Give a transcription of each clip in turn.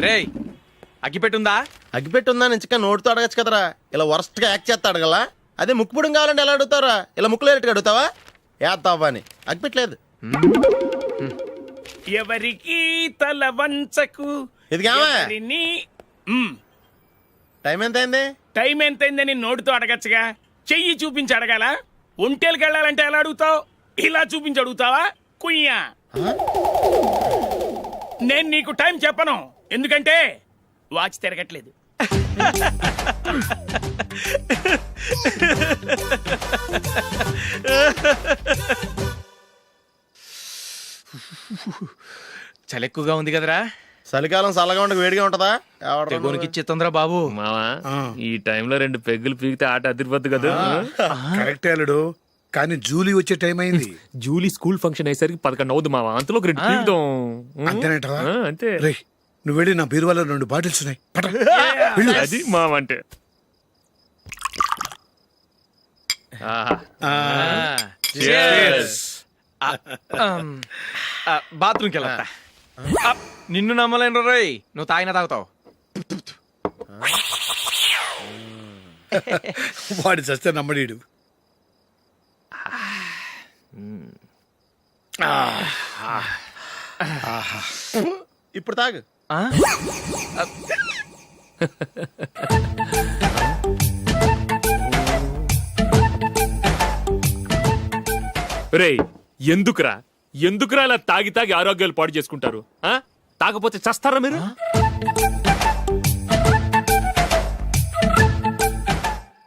రేయ్ అగ్గిపెట్టుందా? అగ్గిపెట్టుందా నుంచి నోటితో అడగచ్చు కదరా, ఇలా వరస్ట్ గా యాక్ట్ చేస్తా అడగలా. అదే ముక్కుపుడం కావాలంటే ఎలా అడుగుతారా? ఇలా ముక్కులేటట్టు అడుగుతావా? ఏత్తావా అని అగ్గిపెట్టలేదు. ఎవరికి తల వంచకు. ఇది కావా? టైం ఎంత అయింది? టైం ఎంతైందని నోటితో అడగచ్చుగా, చెయ్యి చూపించి అడగాల. ఒంటేలకు వెళ్ళాలంటే ఎలా అడుగుతావు? ఇలా చూపించి అడుగుతావా? కుయ్యా. నేను నీకు టైం చెప్పను, ఎందుకంటే వాచ్ తిరగట్లేదు. చలి ఎక్కువగా ఉంది కదరా. చలికాలం చల్లగా ఉండక వేడిగా ఉంటదా? తెగోనికి చిత్తంద్రా బాబు. మావా ఈ టైంలో 2 పెగ్గులు పీకితే ఆట అదిరిపోద్దు కదా. కరెక్టే అల్లుడు, కానీ జూలీ వచ్చే టైం అయింది. జూలీ స్కూల్ ఫంక్షన్ అయ్యేసరికి 11 అవుద్ది మావా, అంతలో 2 పీకుతాం. అంతేనేటరా? అంతే. రే నువ్వు వెళ్ళి నా బీరువాలో 2 బాటిల్స్ ఉన్నాయి, పట. వెళ్ళు. అది మావా అంటే. బాత్రూమ్కి వెళ్ళా. నిన్ను నమ్మలేను రోయ్, నువ్వు తాగినా తాగుతావు. వాడి చస్తే నమ్మడీడు. ఇప్పుడు తాగు. రేయ్ ఎందుకురా ఇలా తాగి తాగి ఆరోగ్యాలు పాడు చేసుకుంటారు? తాగపోతే చస్తారా మీరు?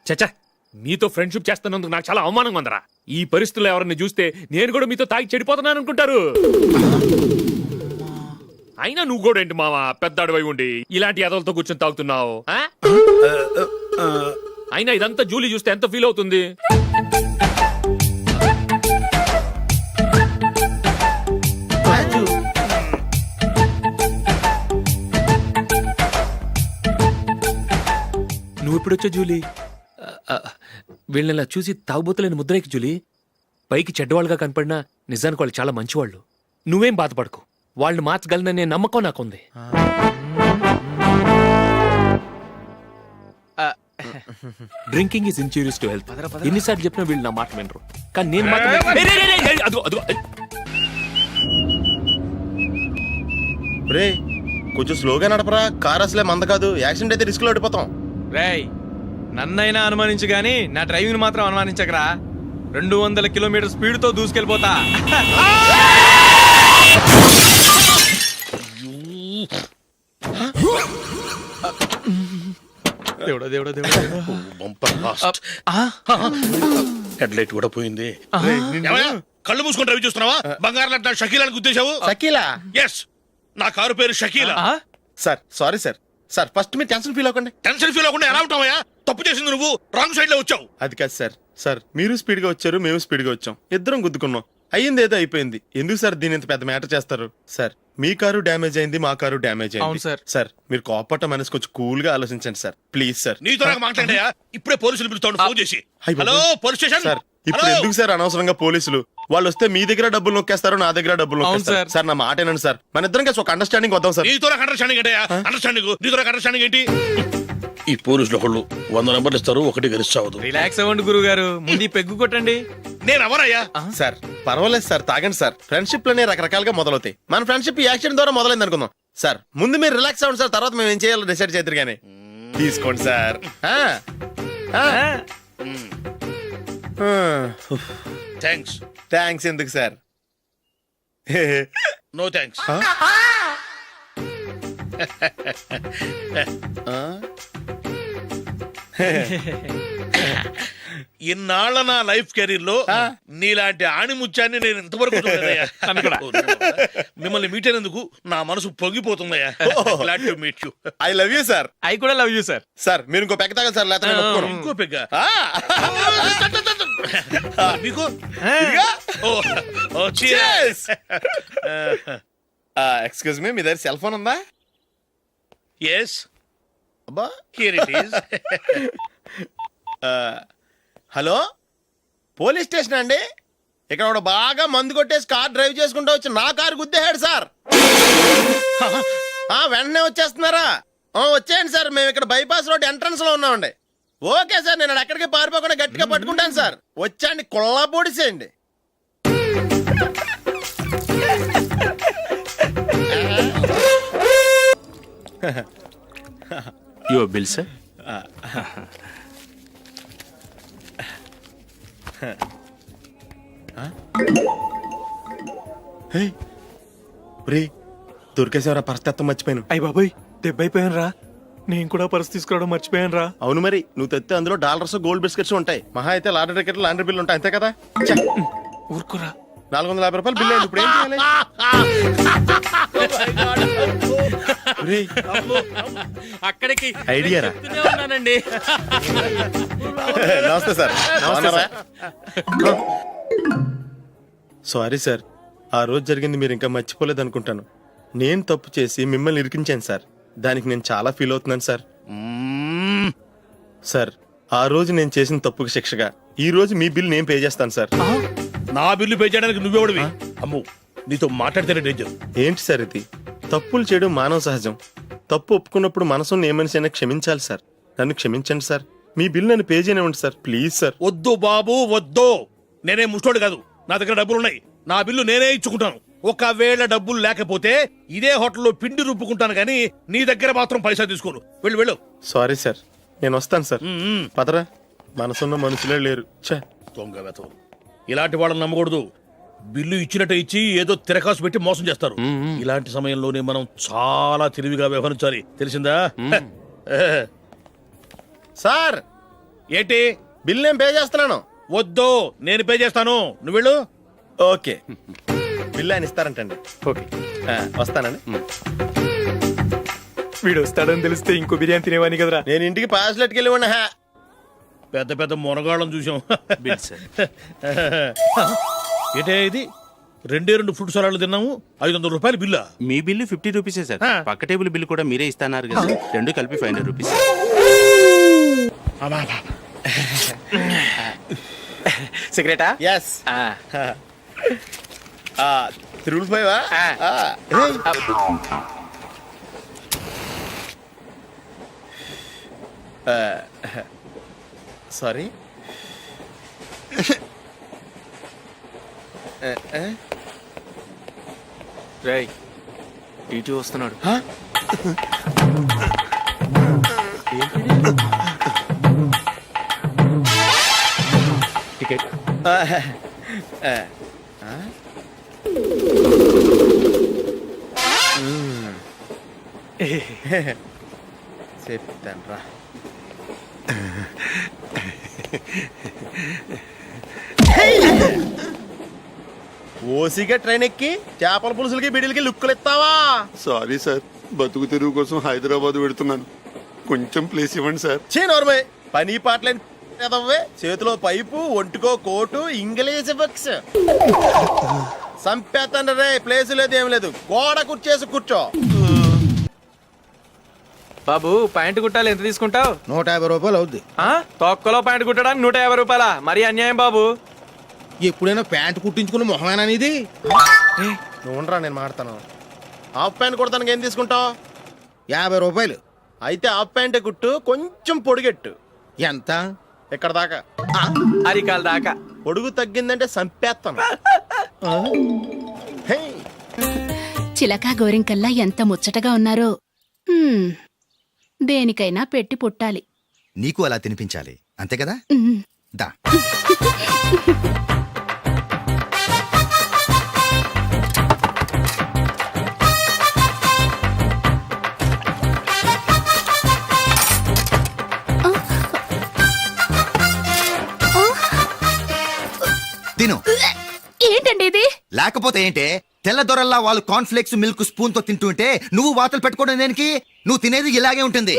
చచ్చా, మీతో ఫ్రెండ్షిప్ చేస్తున్నందుకు నాకు చాలా అవమానంగా ఉందరా. ఈ పరిస్థితుల్లో ఎవరిని చూస్తే నేను కూడా మీతో తాగి చెడిపోతున్నాను అనుకుంటారు. అయినా నువ్వు కూడా ఏంటి మావా, పెద్ద అడవై ఉండి ఇలాంటి ఎదలతో కూర్చొని తాగుతున్నావు? అయినా ఇదంతా జూలీ చూస్తే ఎంత ఫీల్ అవుతుంది? నువ్వు ఇప్పుడొచ్చా జూలీ? వీళ్ళని చూసి తాగుబోతులేని ముద్రేకి జూలీ. పైకి చెడ్డవాళ్ళుగా కనపడినా నిజానికి వాళ్ళు చాలా మంచివాళ్ళు. నువ్వేం బాధపడకు, వాళ్ళని మార్చగలననే నమ్మకం నాకుంది. Drinking is injurious to health. ఎన్నిసార్లు చెప్పినా వీళ్ళు నా మాట వినరు, కానీ నేను మాత్రం. రే కొంచెం స్లోగా నడపరా, కార్ అసలే మంద కాదు. యాక్సిడెంట్ అయితే రిస్క్ లో ఓడిపోతాం. రేయ్ నన్నైనా అనుమానించు గాని నా డ్రైవింగ్ మాత్రం అనుమానించకరా. 200 కిలోమీటర్ స్పీడ్ తో దూసుకెళ్ళిపోతా. దేవుడా దేవుడా దేవుడా. హెడ్ లైట్ కూడా పోయింది. కళ్ళు మూసుకొని డ్రైవ్ చేస్తున్నావా? బంగారం లాంటి షకీలాని గుద్దేశావు. షకీలా? ఎస్, నా కారు పేరు Shakeela. Sir sorry sir. Sir first మీరు టెన్షన్ ఫీల్ అవ్వకండి. టెన్షన్ ఫీల్ అవ్వకుండా ఎలా ఉంటావయ్యా? తప్పు చేసింది నువ్వు, రాంగ్ సైడ్ లో వచ్చావు. అది కాదు సార్. సార్ మీరు స్పీడ్ గా వచ్చారు, మేము స్పీడ్ గా వచ్చాం, ఇద్దరం గుద్దుకున్నాం. అయ్యింది ఏదో అయిపోయింది. ఎందుకు సార్ దీని ఇంత పెద్ద మ్యాటర్ చేస్తారు? సార్ మీ కారు డ్యామేజ్ అయింది, మా కారు డ్యామేజ్ అయింది. సార్ మీరు కోపట్ట మనసు కొంచెం కూల్ గా ఆలోచించండి సార్, ప్లీజ్ సార్. నీతో నాకు మాట్లాడయా? ఇప్పుడే పోలీసులు పిలుస్తాను, ఫోన్ చేసి. Hello police station. సార్ ఇప్పుడు ఎందుకు సార్ అనవసరంగా పోలీసులు? వాళ్ళు వస్తే మీ దగ్గర డబ్బులు నొక్కేస్తారు, నా దగ్గర డబ్బులు నొక్కేస్తారు. సార్ నా మాట ఏనండి సార్, మన ఇద్దరం కలిసి ఒక అండర్స్టాండింగ్ వద్దాం సార్. నీతో నాకు అండర్స్టాండింగ్ ఏంటయ్యా? అండర్స్టాండింగ్ నీతో నాకు అండర్స్టాండింగ్ ఏంటి? ఈ పోలీసులు ఒకళ్ళు 100 నెంబర్లు ఇస్తారు, ఒకటి గెలిస్తావదు. రిలాక్స్ అవ్వండి గురువు గారు, ముందు పెగ్గు కొట్టండి. నేను ఎవరయ్యా? సార్ పర్వాలేదు సార్, తాగండి సార్. ఫ్రెండ్షిప్ లోనే రకరకాలుగా మొదలవుతాయి. మన ఫ్రెండ్షిప్ ఈ యాక్సిడెంట్ ద్వారా మొదలైంది అనుకుందాం. సార్ ముందు మీరు రిలాక్స్ అవ్వండి సార్, తర్వాత మేము ఏం చేయాలో డిసైడ్ చేద్దరు కానీ. తీసుకోండి సార్. థ్యాంక్స్. థ్యాంక్స్ ఎందుకు సార్? No thanks. ఇన్నాళ్ళ నా లైఫ్ కెరీర్ లో నీలాంటి ఆణిముత్యాన్ని నేను ఇంతవరకు చూడలేదయ్యా. మిమ్మల్ని మీట్ అయినందుకు నా మనసు పొంగిపోతుందయ్యా. Glad to meet you. I love you sir. I కూడా లవ్ యూ సార్. సార్ మీరు ఇంకో పెక్క తాగండి సార్, లేకపోతే ఇంకో పెగ్గ మీకు. ఎక్స్క్యూజ్ మీ, మీ దగ్గర సెల్ ఫోన్ ఉందా? ఎస్, అబ్బా here it is. Hello police station అండి. ఇక్కడ ఒక బాగా మందు కొట్టేసి కార్ డ్రైవ్ చేసుకుంటూ వచ్చి నా కారు గుద్దేశాడు సార్. వెంటనే వచ్చేస్తున్నారా? వచ్చేయండి సార్, మేము ఇక్కడ బైపాస్ రోడ్ ఎంట్రన్స్ లో ఉన్నామండి. ఓకే సార్, నేను ఎక్కడికి పారిపోకుండా గట్టిగా పట్టుకుంటాను సార్. వచ్చాండి, కుళ్ళా పొడిసేయండి. Your bill sir. దొరికేసేవరా, పరిస్థితి మర్చిపోయాను. అయ్య బాబాయ్, దెబ్బైపోయాను రా. నేను కూడా పర్స్ తీసుకురావడం మర్చిపోయాను రా. అవును మరి, నువ్వు తెస్తే అందులో డాలర్స్ గోల్డ్ బిస్కెట్స్ ఉంటాయి. మహా అయితే లాటరీ టికెట్ లాండ్రీ బిల్లు ఉంటాయి, అంతే కదా. ఊరుకురా. 450 రూపాయలు బిల్లు అయింది. ఇప్పుడు ఏం చేయాలి? ఒరేయ్, అక్కడికి ఐడియా రా. చెప్తూనే ఉన్నానండి. నమస్తే సార్. బాగున్నారా? సారీ సార్, ఆ రోజు జరిగింది మీరు ఇంకా మర్చిపోలేదు అనుకుంటాను. నేను తప్పు చేసి మిమ్మల్ని ఇరికించాను సార్. దానికి నేను చాలా ఫీల్ అవుతున్నాను సార్. సార్, ఆ రోజు నేను చేసిన తప్పుకి శిక్షగా ఈ రోజు మీ బిల్ నేను పే చేస్తాను సార్. నా బిల్లు పే చేయడానికి నువ్వెవడివి? అమ్ము, నీతో మాట్లాడితేనే డేంజర్. ఏంటి సార్ ఇది? తప్పులు చేయడం మానవ సహజం. తప్పు ఒప్పుకున్నప్పుడు మనసుని ఏ మనిషి అయినా క్షమించాలి సార్. నన్ను క్షమించండి సార్. మీ బిల్ నన్ను పే చేయనివ్వండి సార్, ప్లీజ్ సార్. వద్దు బాబు, వద్దు. నేనే ముష్టోడు కాదు, నా దగ్గర డబ్బులున్నాయి. నా బిల్లు నేనే ఇచ్చుకుంటాను. ఒకవేళ డబ్బులు లేకపోతే ఇదే హోటల్లో పిండి రుబ్బుకుంటాను, కానీ నీ దగ్గర మాత్రం పైసా తీసుకోను. వెళ్ళు వెళ్ళు. సారీ సార్, నేను వస్తాను సార్. పదరా, మనసున్న మనుషులే లేరు. ఛే, దొంగ వెతవు. ఇలాంటి వాళ్ళని నమ్మకూడదు. బిల్లు ఇచ్చినట్టు ఇచ్చి ఏదో తిరకాసు పెట్టి మోసం చేస్తారు. ఇలాంటి సమయంలోనే మనం చాలా తెలివిగా వ్యవహరించాలి, తెలిసిందా? సార్, ఏంటి? బిల్ నేను పే చేస్తున్నాను. వద్దు, నేను పే చేస్తాను, నువ్వు వెళ్ళు. ఓకే, బిల్ ఆయన ఇస్తారంటండి. ఓకే. వస్తానండి. వీడు వస్తాడని తెలిస్తే ఇంకో బిర్యానీ తినేవాని కదరా. నేను ఇంటికి పాస్లెట్కి వెళ్ళి ఉన్నా. పెద్ద పెద్ద మునగాళ్ళం చూసాం. Bill sir. ఏంటే ఇది? 2 ఫుడ్ సలాడ్లు తిన్నాము, 500 రూపాయలు బిల్లా? మీ బిల్లు 50 రూపీసే సార్. పక్క టేబుల్ బిల్లు కూడా మీరే ఇస్తాన్నారు కదా, రెండు కలిపి 500 రూపీస్. సిగరెటా? ఎస్. 355 సారీ. రేయ్, ఇటు వస్తున్నాడు. టికెట్. చెప్తాను రా. ఓసిగా ట్రైన్ ఎక్కి చేపల పులుసులకి బిడిలకి లుక్కులు ఇస్తావా? సారీ సార్, బతుకు తెరువు కోసం హైదరాబాద్ పెడుతున్నాను, కొంచెం ప్లేస్ ఇవ్వండి సార్. నోర్మే, పని పాటలేని ఎదవ్వే. చేతిలో పైపు, ఒంటికో కోటు, ఇంగ్లీష్ బుక్స్. సంపేతండ్రి రే, ప్లేస్ లేదు ఏం లేదు, గోడ కుర్చేసి కూర్చో. బాబు, ప్యాంట్ కుట్టాలి, ఎంత తీసుకుంటావు? 150 రూపాయలు అవుద్ది. తొక్కలో ప్యాంట్ కుట్టడానికి 150 రూపాయల? మరి అన్యాయం బాబు. ఎప్పుడైనా ప్యాంట్ కుట్టించుకున్న మొహమేనా ఇది? నువ్వురా, నేను మాడతాను. హాఫ్ ప్యాంట్ కుడతానికి ఏం తీసుకుంటావు? 50 రూపాయలు. అయితే హాఫ్ ప్యాంటే కుట్టు, కొంచెం పొడిగెట్టు. ఎంత? ఇక్కడ దాకా, అరికాల దాకా. పొడుగు తగ్గిందంటే సంపేస్తాను. హే, చిలకా గోరింకల్లా ఎంత ముచ్చటగా ఉన్నారో. దేనికైనా పెట్టి పుట్టాలి. నీకు అలా తినిపించాలి, అంతే కదా? దా. తిను. ఏంటండి ఇది? లేకపోతే ఏంటే, తెల్ల దొరల్లా వాళ్ళు కార్న్ఫ్లేక్స్ మిల్క్ స్పూన్ తో తింటుంటే నువ్వు వాతలు పెట్టుకోవడం దేనికి? నువ్వు తినేది ఇలాగే ఉంటుంది.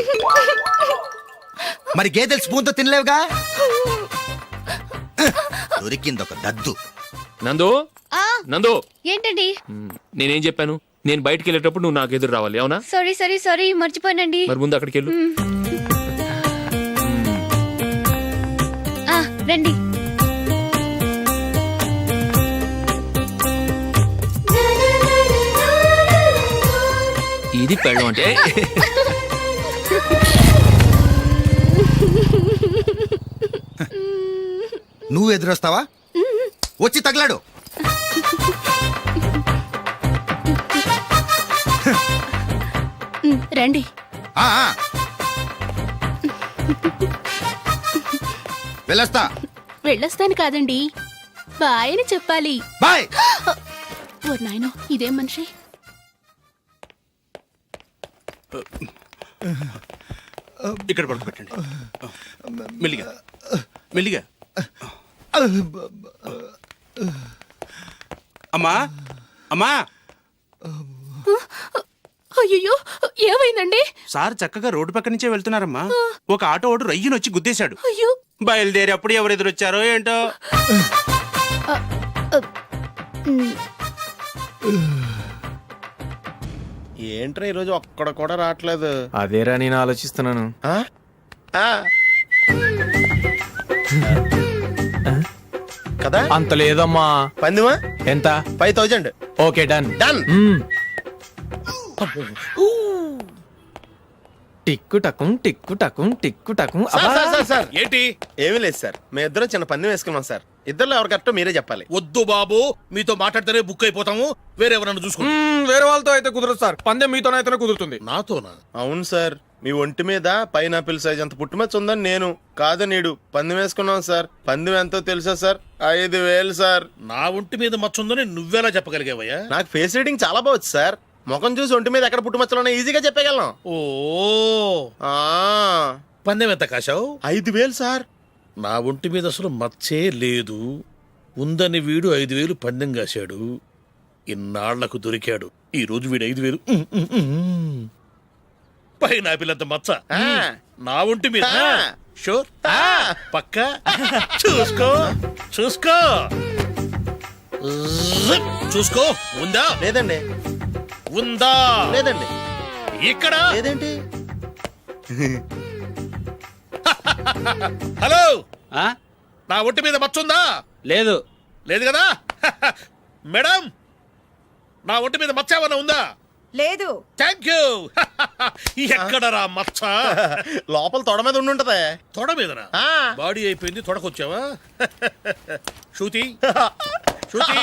మరి గేదెలు స్పూన్ తో తినలేవుగా. దొరికింది ఒక దద్దు. నందు, నందు, ఏంటండి? నేనేం చెప్పాను? నేను బయటికి వెళ్ళేటప్పుడు నువ్వు నాకు ఎదురు రావాలి, అవునా? సారీ మర్చిపోయానండి. మరి ముందు అక్కడికి వెళ్ళు. రండి. ఈ ఇది పెళ్ళం అంటే నువ్వు ఎదురొస్తావా? వచ్చి తగలాడు. రండి. ఆ, ఆ. వెళ్ళొస్తా. వెళ్ళొస్తాను కాదండి, బాయ్ అని చెప్పాలి. బాయ్. ఓ నాయనో, ఇదేం మనిషి. ఇక్కడ పడుకోబెట్టండి. మెల్లిగా మెల్లిగా. అమ్మా అమ్మా, అయ్యో, ఏమైందండి? సార్ చక్కగా రోడ్డు పక్క నుంచే వెళ్తున్నారమ్మా. ఒక ఆటో ఓడు రయ్యను వచ్చి గుద్దేశాడు. అయ్యో. బయలుదేరి అప్పుడు ఎవరు ఎదురొచ్చారో ఏంటో. ఏంట్రా ఈరోజు ఒక్కడ కూడా రావట్లేదు. అదేరా నేను ఆలోచిస్తున్నాను. ఆ? ఆ. కదా అంత లేదమ్మా. పందిమా ఎంత? 5000. Okay, done. డన్. టిక్కు టకుం టిక్కు టకుం టిక్కు టకుం. సార్ ఏంటి? ఏమీ లేదు సార్, మేము ఇద్దరం చిన్న పందెం వేసుకున్నాం సార్. ఇద్దరులో ఎవరు కరెక్టో మీరే చెప్పాలి. వద్దు బాబు, మీతో మాట్లాడితేనే బుక్ అయిపోతాము. వేరే ఎవరన్నా చూసుకుంటాం. వేరే వాళ్ళతో అయితే కుదరదు సార్, పందెం మీతోనైతేనే కుదురుతుంది. నాతోనా? అవును సార్, మీ ఒంటి మీద పైనాపిల్ సైజ్ అంత పుట్టుమచ్చ ఉందని నేను కాదు నీడు పందెం వేసుకున్నాం సార్. పందెం ఎంతో తెలుసా సార్? 5000 సార్. నా ఒంటి మీద మచ్చ ఉందని నువ్వెలా చెప్పగలిగావయ్యా? నాకు ఫేస్ రీడింగ్ చాలా బాగుంది సార్. ముఖం చూసి ఒంటి మీద ఎక్కడ పుట్టుమచ్చలో ఈజీగా చెప్పగలం. ఓ, ఆ, పందెం ఎంత కాశావు? 5000 సార్. నా ఒంటి మీద అసలు మచ్చే లేదు. ఉందని వీడు 5000 పందెం కాశాడు. ఇన్నాళ్లకు దొరికాడు. ఈ రోజు వీడు 5000. పైన పిల్లంత మచ్చ నా ఒంటి మీద. షూర్? పక్క చూసుకో చూసుకో చూసుకో. ఉందా? లేదండి. ఉందా? లేదండి. ఇక్కడ లేదేంటి? హలో, ఆ? నా ఒంటి మీద మచ్చ ఉందా? లేదు. లేదు కదా? మేడం, నా ఒంటి మీద మచ్చ ఏమన్నా ఉందా? లేదు. Thank you. ఎక్కడరా మచ్చ? లోపల తొడ మీద ఉండుంటదే. తొడ మీదనా? బాడీ అయిపోయింది, తొడకొచ్చావా? శృతి శృతి.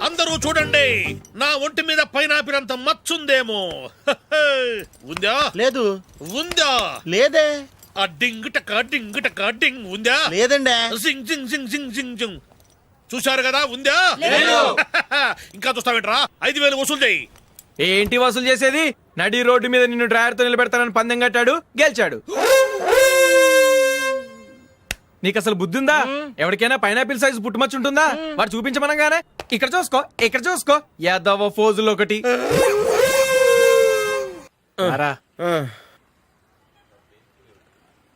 అందరూ చూడండి, నా ఒంటి మీద పైనాపిల్ అంత మచ్చుందేమో. ఉందా? లేదు. ఉందా? లేదే. ఆ డింగ్ టక డింగ్ టక డింగ్ ఉందా? లేదండి. జింగ్ జింగ్ జింగ్ జింగ్ జింగ్ జింగ్. చూశారు కదా? ఉందా? ఇంకా చూస్తావేంట్రా? 5000 వసూలు చేయి. ఏంటి వసూలు చేసేది? నడి రోడ్డు మీద నిన్ను డ్రైవర్తో నిలబెడతానని పందెం కట్టాడు, గెలిచాడు. నీకు అసలు బుద్ధి ఉందా? ఎవరికైనా పైనాపిల్ సైజ్ పుట్టుమచ్చు ఉంటుందా? వాడు చూపించమనగానే ఇక్కడ చూసుకో, ఇక్కడ చూసుకో, యాదవ ఫోజులు ఒకటి.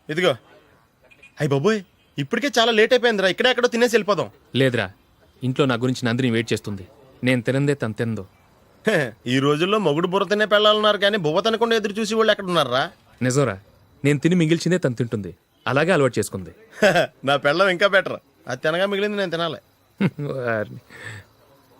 ఇదిగో. అయ్య బాబోయ్, ఇప్పటికే చాలా లేట్ అయిపోయిందిరా. ఇక్కడే ఎక్కడో తినేసి వెళ్ళిపోదాం. లేదురా, ఇంట్లో నా గురించి నందిని వెయిట్ చేస్తుంది. నేను తినందే తను తిందో. హే, ఈ రోజుల్లో మొగుడు బుర్ర తినే పెళ్ళాలన్నారు కానీ బువ్వ తినకుండా ఎదురు చూసి వాళ్ళు ఎక్కడ ఉన్నారా? నిజంరా, నేను తిని మిగిల్చిందే తను తింటుంది. అలాగే అలవాటు చేసుకుంది. నా పెళ్ళం ఇంకా బెటర్. అది తినగా మిగిలింది నేను తినాలి. వారిని.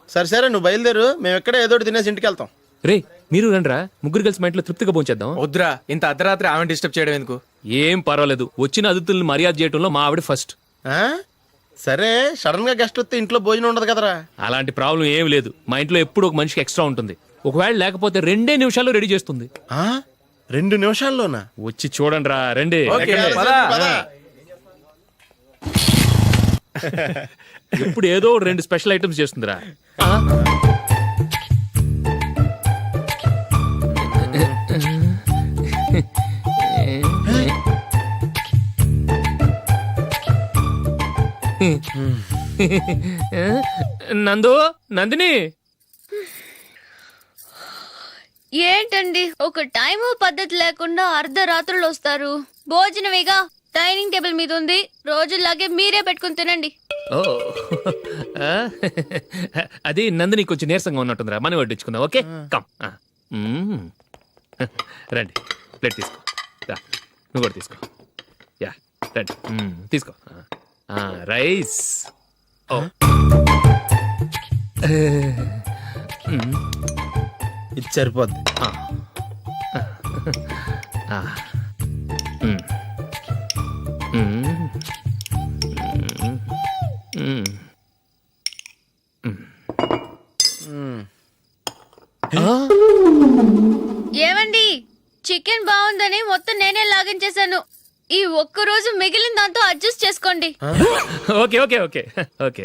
సరే సరే, నువ్వు బయలుదేరు. మేము ఎక్కడ ఏదో ఒకటి తినేసి ఇంటికి వెళ్తాం. రే, మీరు రండ్రా, ముగ్గురు కలిసి మా ఇంట్లో తృప్తిగా పోంచేద్దాం. వద్దురా, ఇంత అర్ధరాత్రి ఆమె డిస్టర్బ్ చేయడం ఎందుకు? ఏం పర్వాలేదు, వచ్చిన అతిథుల్ని మర్యాద చేయడంలో మా ఆవిడ ఫస్ట్. ఆ? సరే, సడన్ గా గెస్ట్ వస్తే ఇంట్లో భోజనం ఉండదు కదరా. అలాంటి ప్రాబ్లం ఏం లేదు. మా ఇంట్లో ఎప్పుడు ఒక మనిషికి ఎక్స్ట్రా ఉంటుంది. ఒకవేళ లేకపోతే 2 నిమిషాల్లో రెడీ చేస్తుంది. 2 నిమిషాల్లోనా? వచ్చి చూడండి రా, రండి. ఎప్పుడు ఏదో 2 స్పెషల్ ఐటమ్స్ చేస్తుందిరా. నందు, నందిని. ఏంటండి ఒక టైము పద్ధతి లేకుండా అర్ధరాత్రులు వస్తారు? భోజనమేగా డైనింగ్ టేబుల్ మీద ఉంది, రోజుల్లాగే మీరే పెట్టుకుని తినండి. ఓ, అది నందిని కొంచెం నీరసంగా ఉన్నట్టుందిరా, మనం వడ్డించుకుందాం. Okay, come. రండి, ప్లేట్ తీసుకో. నువ్వు కూడా తీసుకో. యా, రండి, తీసుకో. రైస్. ఇది సరిపోద్ది. ఏమండి చికెన్ బాగుందని మొత్తం నేనే లాగించేశాను. ఈ ఒక్క రోజు మిగిలిన దాంతో అడ్జస్ట్ చేసుకోండి. ఓకే ఓకే ఓకే ఓకే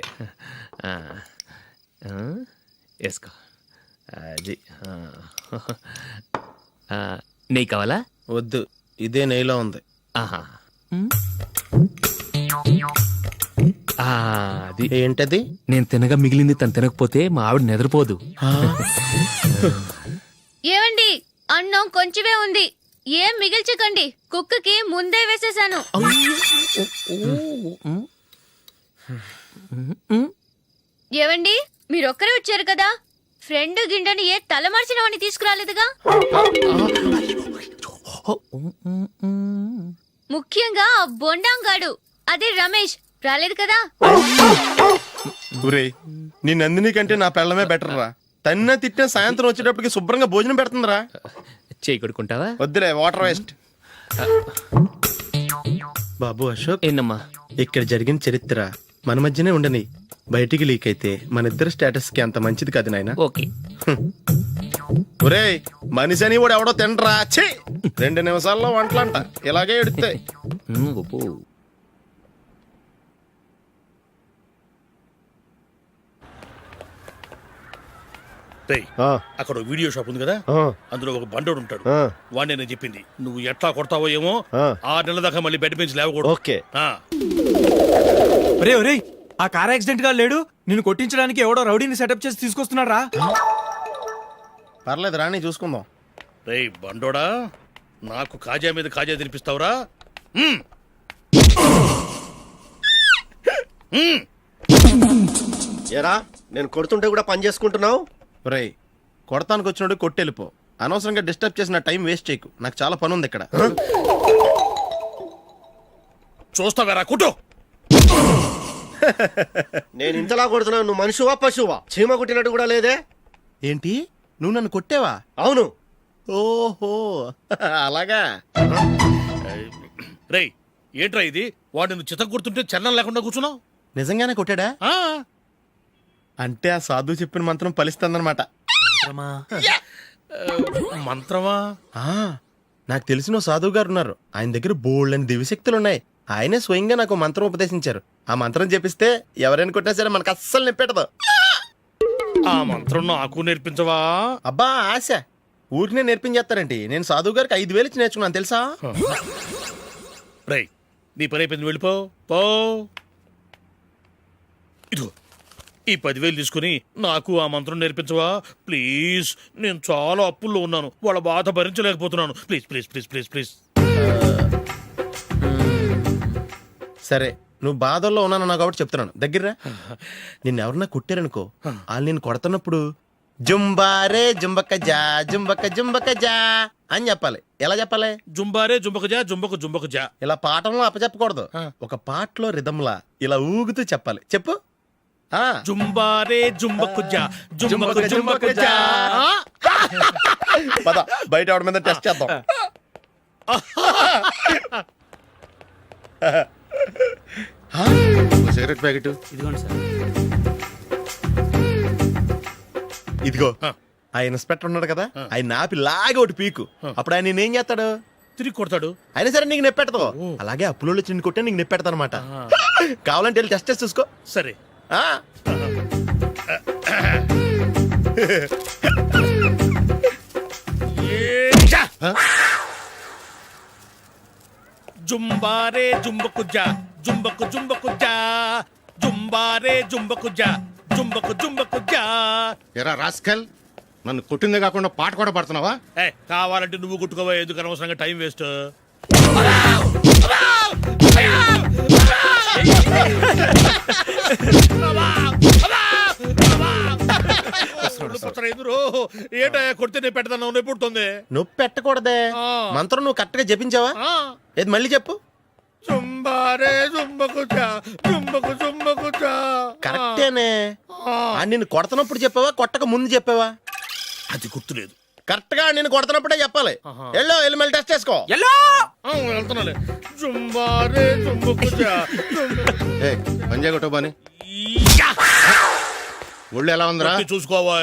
వేసుకో. అది నెయ్యి కావాలా? వద్దు, ఇదే నెయ్యిలో ఉంది. ఆహా. అది ఏంటది? నేను తినగా మిగిలింది తను తినకపోతే మా ఆవిడ నిద్రపోదు. ఏమండి అన్నం కొంచెమే ఉంది, ఏం మిగిల్చకండి. కుక్కకి ముందే వేసేసాను. ఏవండి మీరొక్కరే వచ్చారు కదా, ఫ్రెండ్ గిండెని ఏ తలమార్చిన వాడిని తీసుకురాలేదుగా? ముఖ్యంగా ఆ బొండాంగాడు అదే రమేష్ రాలేదు కదా. ఒరే, నీ నందిని కంటే నా పెళ్ళమే బెటర్ రా. తన్న తిట్టిన సాయంత్రం వచ్చేటప్పటికి శుభ్రంగా భోజనం పెడుతుందిరా. చేయి కొడుకుంటావా? వద్దులే, వాటర్ వేస్ట్. బాబు అశోక్, ఏంటమ్మా? ఇక్కడ జరిగిన చరిత్ర మన మధ్యనే ఉండని, బయటికి లీక్ అయితే మన ఇద్దరు స్టేటస్ కి అంత మంచిది కాదు నాయన. ఓకే. ఒరే, మనిషి అని కూడా ఎవడో తినరా. ఛీ, 2 నిమిషాల్లో వంటలంట ఇలాగే ఎడుతాయి. అక్కడ ఓ వీడియో షాప్ ఉంది కదా, అందులో ఒక బండోడు ఉంటాడు. వాడిని నేను చెప్పింది, నువ్వు ఎట్లా కొడతావో ఏమో, 6 నెలల దాకా మళ్ళీ బెడ్ బెంచ్ లేవకూడదు. ఓకే. ఒరే ఒరే, ఆ కార్ యాక్సిడెంట్ గా లేడు, నిన్ను కొట్టించడానికి ఎవడో రౌడీని సెటప్ చేసి తీసుకొస్తున్నారా? పర్లేదు రాని, చూసుకుందాం. రేయ్ బండోడా, నాకు కాజా మీద కాజా తినిపిస్తావురా? ఎరా, నేను కొడుతుంటే కూడా పని చేసుకుంటున్నావు. ఒరే, కొడతానికి వచ్చినట్టు కొట్టెళ్ళిపో. అనవసరంగా డిస్టర్బ్ చేసిన టైం వేస్ట్ చేయకు, నాకు చాలా పని ఉంది ఇక్కడ. చూస్తావేరా కుట్టు. నేను ఇంతలా కొడుతున్నావు, నువ్వు మనిషివా పశువా? చీమ కుట్టినట్టు కూడా లేదే. ఏంటి, నువ్వు నన్ను కొట్టేవా? అవును. ఓహో, అలాగా. రేయ్ ఏంట్రా ఇది, వాడు నువ్వు చిత్త గుర్తుంటే చలనం లేకుండా కూర్చున్నావు. నిజంగానే కొట్టాడా? అంటే ఆ సాధువు చెప్పిన మంత్రం ఫలిస్తుందన్నమాట. మంత్రమా? నాకు తెలిసిన సాధువు గారు ఉన్నారు, ఆయన దగ్గర బోల్డ్ అని దివ్యశక్తులు ఉన్నాయి. ఆయనే స్వయంగా నాకు మంత్రం ఉపదేశించారు. ఆ మంత్రం చెప్పిస్తే ఎవరైనా కొట్టినా సరే మనకు అస్సలు నిప్పెట్టదు. ఆ మంత్రం నాకు నేర్పించవా? అబ్బా ఆశ, ఊరినే నేర్పించేస్తారండి. నేను సాధువు గారికి 5,000 ఇచ్చి నేర్చుకున్నాను తెలుసా? రేయ్ నీ పని అయిపోయింది, వెళ్ళిపో పో. ఇదిగో ఈ 10,000 తీసుకుని నాకు ఆ మంత్రం నేర్పించవా ప్లీజ్. నేను చాలా అప్పుల్లో ఉన్నాను, వాళ్ళ బాధ భరించలేకపోతున్నాను. Please please please please please. సరే, నువ్వు బాధల్లో ఉన్నాను నాకు కాబట్టి చెప్తున్నాను. దగ్గర నిన్ను ఎవరన్నా కుట్టారనుకో, వాళ్ళు నేను కొడుతున్నప్పుడు జుంబారే జుంబక జా జుంబక జుంబక జా అని చెప్పాలి. ఎలా చెప్పాలి? జుంబారే జుంబక జా జుంబకు జుంబకు జా. ఇలా పాఠంలో అప్పచెప్పకూడదు, ఒక పాటలో రిధంలా ఇలా ఊగుతూ చెప్పాలి. చెప్పు. జుంబారే జుంబకు జా జుంబకు జుంబకు జా. పద బయట ఆవిడ మీద టెస్ట్ చేద్దాం. సిగరెట్ ప్యాకెట్ ఇదిగోండి సార్. ఇదిగో, ఆ ఇన్స్పెక్టర్ ఉన్నాడు కదా, ఆయన ఆపి లాగే ఒకటి పీకు. అప్పుడు ఆయన నేనేం చేస్తాడు? తిరిగి కొడతాడు. అయినా సరే నీకు నెప్పెడతావు. అలాగే అప్పులో చిన్న కొట్టే నీకు నెప్పెడతా అనమాట. కావాలంటే వెళ్ళి టెస్ట్ చేసి చూసుకో. సరే. జుంబారే జుంబకు జా జుంబకు జుంబకు జా జుంబారే జుంబకు జా జుంబకు జుంబకు జా. ఎరా రాస్కల్, నన్ను కొట్టిందే కాకుండా పాట కూడా పడుతున్నావా? కావాలంటే నువ్వు కొట్టుకోవా, ఎందుకు అనవసరంగా టైం వేస్ట్. ఏంటో కొడితే నేను పెడతాను, నొప్పి పుడుతుంది. నొప్పి పెట్టకూడదే. మంత్రం నువ్వు కరెక్ట్ గా జపించావా? ఏది మళ్ళీ చెప్పు. చుంబారే చుంబకుచా చుంబకు చుంబకుచా. కరెక్టేనే నిన్ను కొడుతున్నప్పుడు చెప్పావా కొట్టక ముందు చెప్పావా? అది గుర్తులేదు. కరెక్ట్ గా నిన్ను కొడుతున్నప్పుడే చెప్పాలి. వెళ్ళి మళ్ళీ టెస్ట్ చేసుకో. వెళ్తున్నాలే. చుంబారే చుంబకుచా పంజాయ్ కొట్టబాని ఒళ్ళు ఎలా ఉందిరా చూసుకోవా.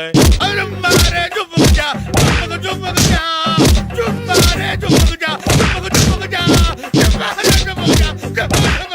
చుంబారే చుంబకుచా చుంబకు చుంబకుచా చుంబారే చుంబకుచా చుంబకు చుంబకుచా చుంబారే చుంబకుచా చుంబకు చుంబకుచా